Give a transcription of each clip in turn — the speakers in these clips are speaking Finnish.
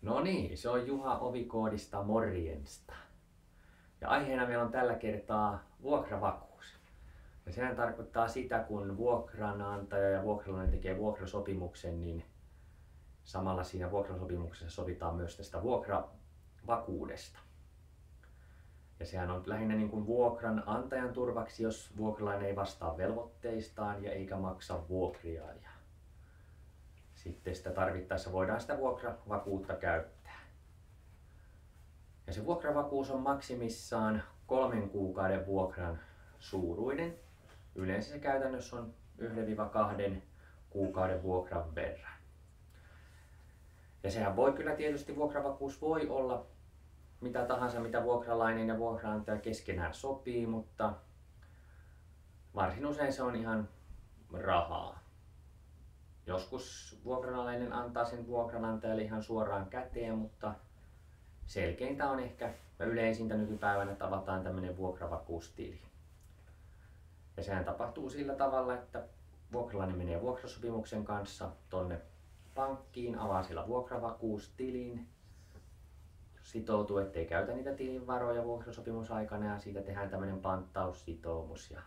No niin, se on Juha Ovikoodista morjensta. Ja aiheena meillä on tällä kertaa vuokravakuus. Ja sehän tarkoittaa sitä, kun vuokranantaja ja vuokralainen tekee vuokrasopimuksen, niin samalla siinä vuokrasopimuksessa sovitaan myös tästä vuokravakuudesta. Ja sehän on lähinnä niin kuin vuokranantajan turvaksi, jos vuokralainen ei vastaa velvoitteistaan ja eikä maksa vuokria. Ja sitten sitä tarvittaessa voidaan sitä vuokravakuutta käyttää. Ja se vuokravakuus on maksimissaan 3 kuukauden vuokran suuruinen. Yleensä se käytännössä on 1-2 kuukauden vuokran verran. Ja sehän voi kyllä tietysti, vuokravakuus voi olla mitä tahansa, mitä vuokralainen ja vuokraantaja keskenään sopii, mutta varsin usein se on ihan rahaa. Joskus vuokralainen antaa sen vuokranantajalle ihan suoraan käteen, mutta selkeintä on ehkä ja yleisintä nykypäivänä, että avataan tämmöinen vuokravakuustili. Ja sehän tapahtuu sillä tavalla, että vuokralainen menee vuokrasopimuksen kanssa tonne pankkiin, avaa siellä vuokravakuustilin, sitoutuu, ettei käytä niitä tilin varoja vuokrasopimusaikana ja siitä tehdään tämmöinen panttaussitoumus. Ja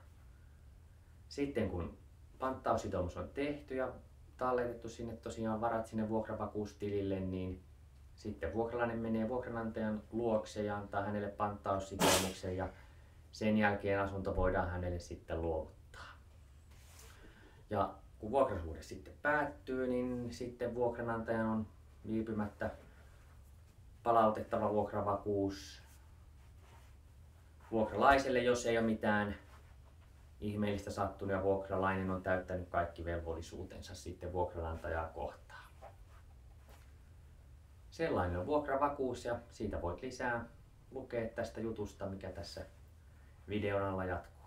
sitten kun panttaussitoumus on tehty ja talletettu sinne tosiaan varat sinne vuokravakuustilille, niin sitten vuokralainen menee vuokranantajan luokse ja antaa hänelle panttaussitoumuksen ja sen jälkeen asunto voidaan hänelle sitten luovuttaa. Ja kun vuokrasuhde sitten päättyy, niin sitten vuokranantajan on viipymättä palautettava vuokravakuus vuokralaiselle, jos ei ole mitään ihmeellistä sattunut ja vuokralainen on täyttänyt kaikki velvollisuutensa sitten vuokranantajaa kohtaan. Sellainen on vuokravakuus ja siitä voit lisää lukea tästä jutusta, mikä tässä videon alla jatkuu.